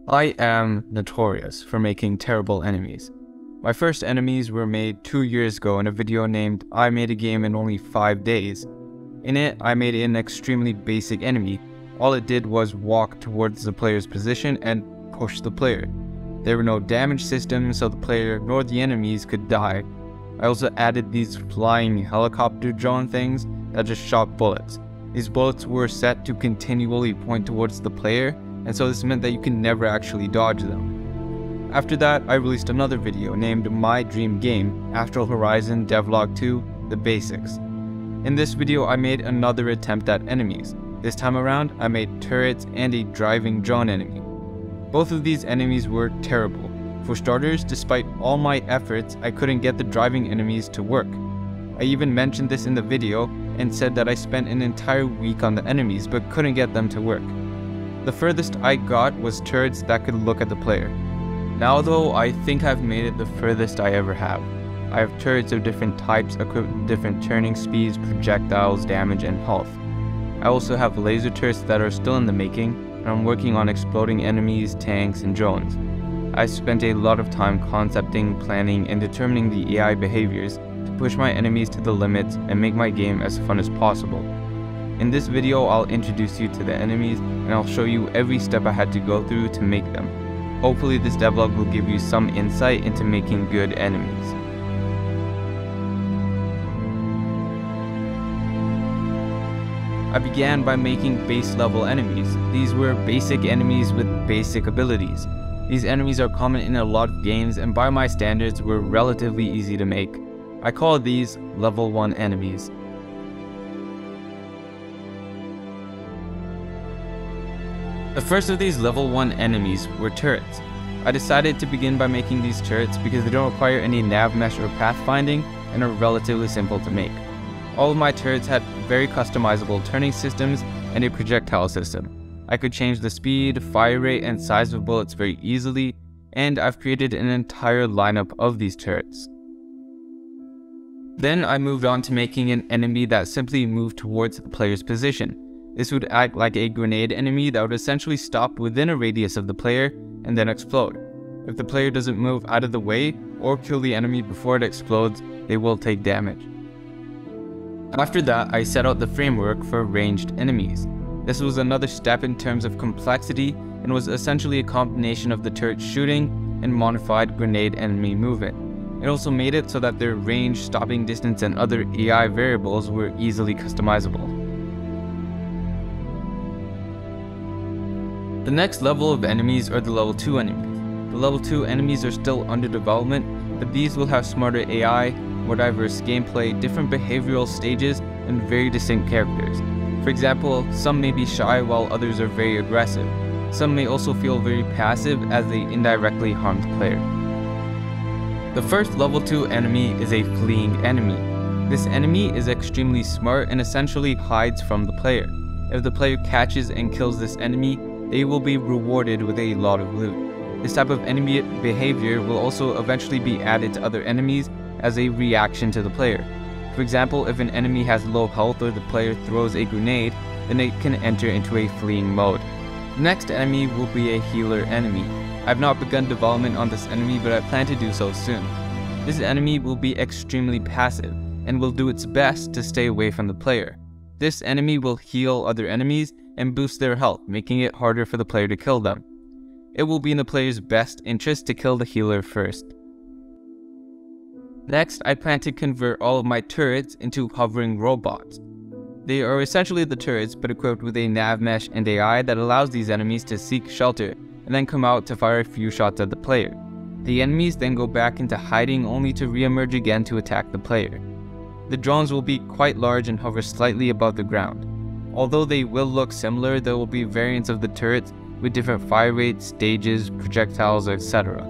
I am notorious for making terrible enemies. My first enemies were made 2 years ago in a video named I Made a Game in Only 5 Days. In it, I made an extremely basic enemy. All it did was walk towards the player's position and push the player. There were no damage systems, so the player nor the enemies could die. I also added these flying helicopter drone things that just shot bullets. These bullets were set to continually point towards the player, and so this meant that you can never actually dodge them. After that, I released another video named My Dream Game, Astral Horizon Devlog 2, The Basics. In this video, I made another attempt at enemies. This time around, I made turrets and a driving drone enemy. Both of these enemies were terrible. For starters, despite all my efforts, I couldn't get the driving enemies to work. I even mentioned this in the video and said that I spent an entire week on the enemies but couldn't get them to work. The furthest I got was turrets that could look at the player. Now though, I think I've made it the furthest I ever have. I have turrets of different types equipped with different turning speeds, projectiles, damage, and health. I also have laser turrets that are still in the making, and I'm working on exploding enemies, tanks, and drones. I spent a lot of time concepting, planning, and determining the AI behaviors to push my enemies to the limits and make my game as fun as possible. In this video, I'll introduce you to the enemies and I'll show you every step I had to go through to make them. Hopefully this devlog will give you some insight into making good enemies. I began by making base level enemies. These were basic enemies with basic abilities. These enemies are common in a lot of games and by my standards were relatively easy to make. I call these level 1 enemies. The first of these level 1 enemies were turrets. I decided to begin by making these turrets because they don't require any nav mesh or pathfinding and are relatively simple to make. All of my turrets had very customizable turning systems and a projectile system. I could change the speed, fire rate, and size of bullets very easily, and I've created an entire lineup of these turrets. Then I moved on to making an enemy that simply moved towards the player's position. This would act like a grenade enemy that would essentially stop within a radius of the player and then explode. If the player doesn't move out of the way or kill the enemy before it explodes, they will take damage. After that, I set out the framework for ranged enemies. This was another step in terms of complexity and was essentially a combination of the turret shooting and modified grenade enemy movement. It also made it so that their range, stopping distance, and other AI variables were easily customizable. The next level of enemies are the level 2 enemies. The level 2 enemies are still under development, but these will have smarter AI, more diverse gameplay, different behavioral stages, and very distinct characters. For example, some may be shy while others are very aggressive. Some may also feel very passive as they indirectly harm the player. The first level 2 enemy is a fleeing enemy. This enemy is extremely smart and essentially hides from the player. If the player catches and kills this enemy, they will be rewarded with a lot of loot. This type of enemy behavior will also eventually be added to other enemies as a reaction to the player. For example, if an enemy has low health or the player throws a grenade, then it can enter into a fleeing mode. The next enemy will be a healer enemy. I've not begun development on this enemy, but I plan to do so soon. This enemy will be extremely passive and will do its best to stay away from the player. This enemy will heal other enemies and boost their health, making it harder for the player to kill them. It will be in the player's best interest to kill the healer first. Next, I plan to convert all of my turrets into hovering robots. They are essentially the turrets, but equipped with a nav mesh and AI that allows these enemies to seek shelter and then come out to fire a few shots at the player. The enemies then go back into hiding only to re-emerge again to attack the player. The drones will be quite large and hover slightly above the ground. Although they will look similar, there will be variants of the turrets with different fire rates, stages, projectiles, etc.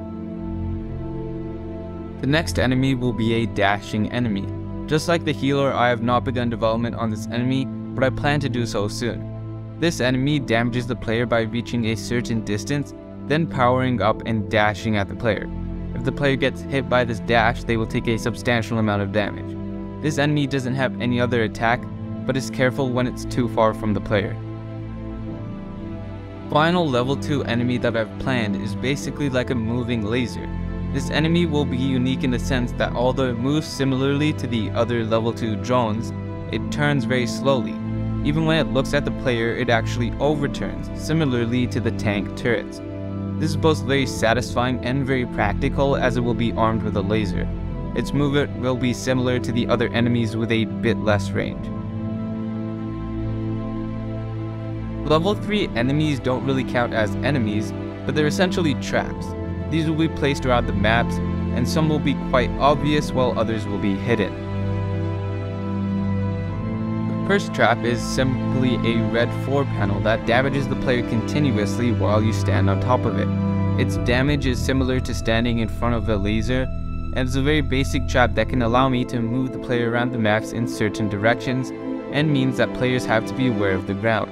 The next enemy will be a dashing enemy. Just like the healer, I have not begun development on this enemy, but I plan to do so soon. This enemy damages the player by reaching a certain distance, then powering up and dashing at the player. If the player gets hit by this dash, they will take a substantial amount of damage. This enemy doesn't have any other attack, but is careful when it's too far from the player. Final level 2 enemy that I've planned is basically like a moving laser. This enemy will be unique in the sense that although it moves similarly to the other level 2 drones, it turns very slowly. Even when it looks at the player, it actually overturns, similarly to the tank turrets. This is both very satisfying and very practical as it will be armed with a laser. Its movement will be similar to the other enemies with a bit less range. Level 3 enemies don't really count as enemies, but they're essentially traps. These will be placed around the maps, and some will be quite obvious while others will be hidden. The first trap is simply a red floor panel that damages the player continuously while you stand on top of it. Its damage is similar to standing in front of a laser, and it's a very basic trap that can allow me to move the player around the maps in certain directions, and means that players have to be aware of the ground.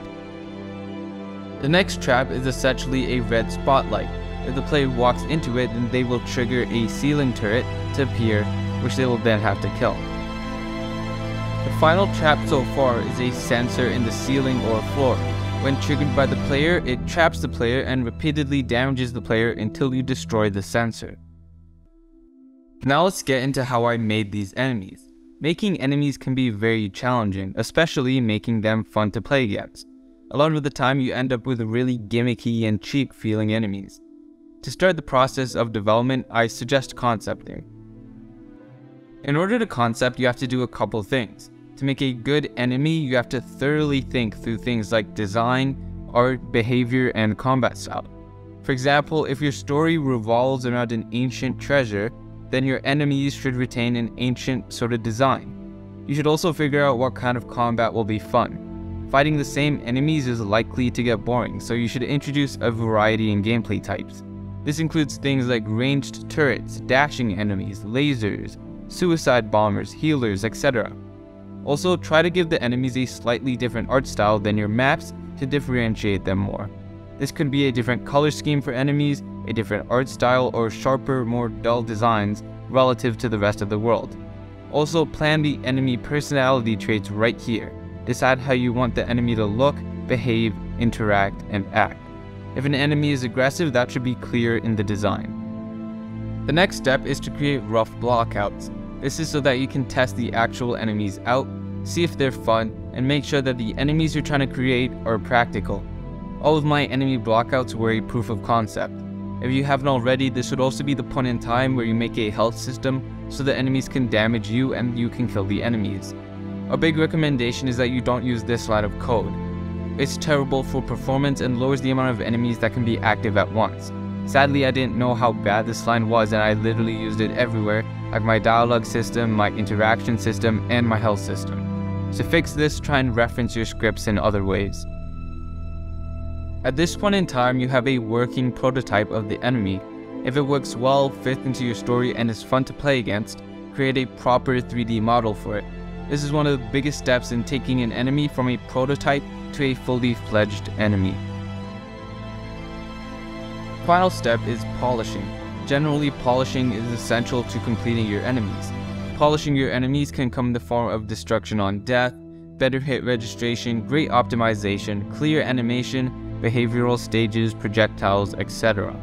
The next trap is essentially a red spotlight. If the player walks into it, then they will trigger a ceiling turret to appear, which they will then have to kill. The final trap so far is a sensor in the ceiling or floor. When triggered by the player, it traps the player and repeatedly damages the player until you destroy the sensor. Now let's get into how I made these enemies. Making enemies can be very challenging, especially making them fun to play against. A lot of the time you end up with really gimmicky and cheap feeling enemies. To start the process of development, I suggest concepting. In order to concept, you have to do a couple things. To make a good enemy, you have to thoroughly think through things like design, art, behavior, and combat style. For example, if your story revolves around an ancient treasure, then your enemies should retain an ancient sort of design. You should also figure out what kind of combat will be fun. Fighting the same enemies is likely to get boring, so you should introduce a variety in gameplay types. This includes things like ranged turrets, dashing enemies, lasers, suicide bombers, healers, etc. Also, try to give the enemies a slightly different art style than your maps to differentiate them more. This could be a different color scheme for enemies, a different art style, or sharper, more dull designs relative to the rest of the world. Also, plan the enemy personality traits right here. Decide how you want the enemy to look, behave, interact, and act. If an enemy is aggressive, that should be clear in the design. The next step is to create rough blockouts. This is so that you can test the actual enemies out, see if they're fun, and make sure that the enemies you're trying to create are practical. All of my enemy blockouts were a proof of concept. If you haven't already, this should also be the point in time where you make a health system so the enemies can damage you and you can kill the enemies. A big recommendation is that you don't use this line of code. It's terrible for performance and lowers the amount of enemies that can be active at once. Sadly, I didn't know how bad this line was and I literally used it everywhere, like my dialogue system, my interaction system, and my health system. To fix this, try and reference your scripts in other ways. At this point in time, you have a working prototype of the enemy. If it works well, fits into your story, and is fun to play against, create a proper 3D model for it. This is one of the biggest steps in taking an enemy from a prototype to a fully fledged enemy. Final step is polishing. Generally, polishing is essential to completing your enemies. Polishing your enemies can come in the form of destruction on death, better hit registration, great optimization, clear animation, behavioral stages, projectiles, etc.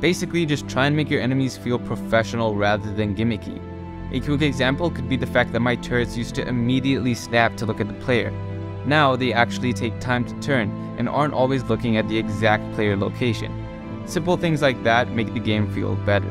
Basically, just try and make your enemies feel professional rather than gimmicky. A quick example could be the fact that my turrets used to immediately snap to look at the player. Now they actually take time to turn and aren't always looking at the exact player location. Simple things like that make the game feel better.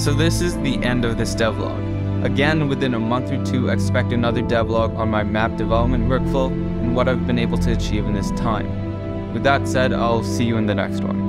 So this is the end of this devlog. Again, within a month or two, expect another devlog on my map development workflow and what I've been able to achieve in this time. With that said, I'll see you in the next one.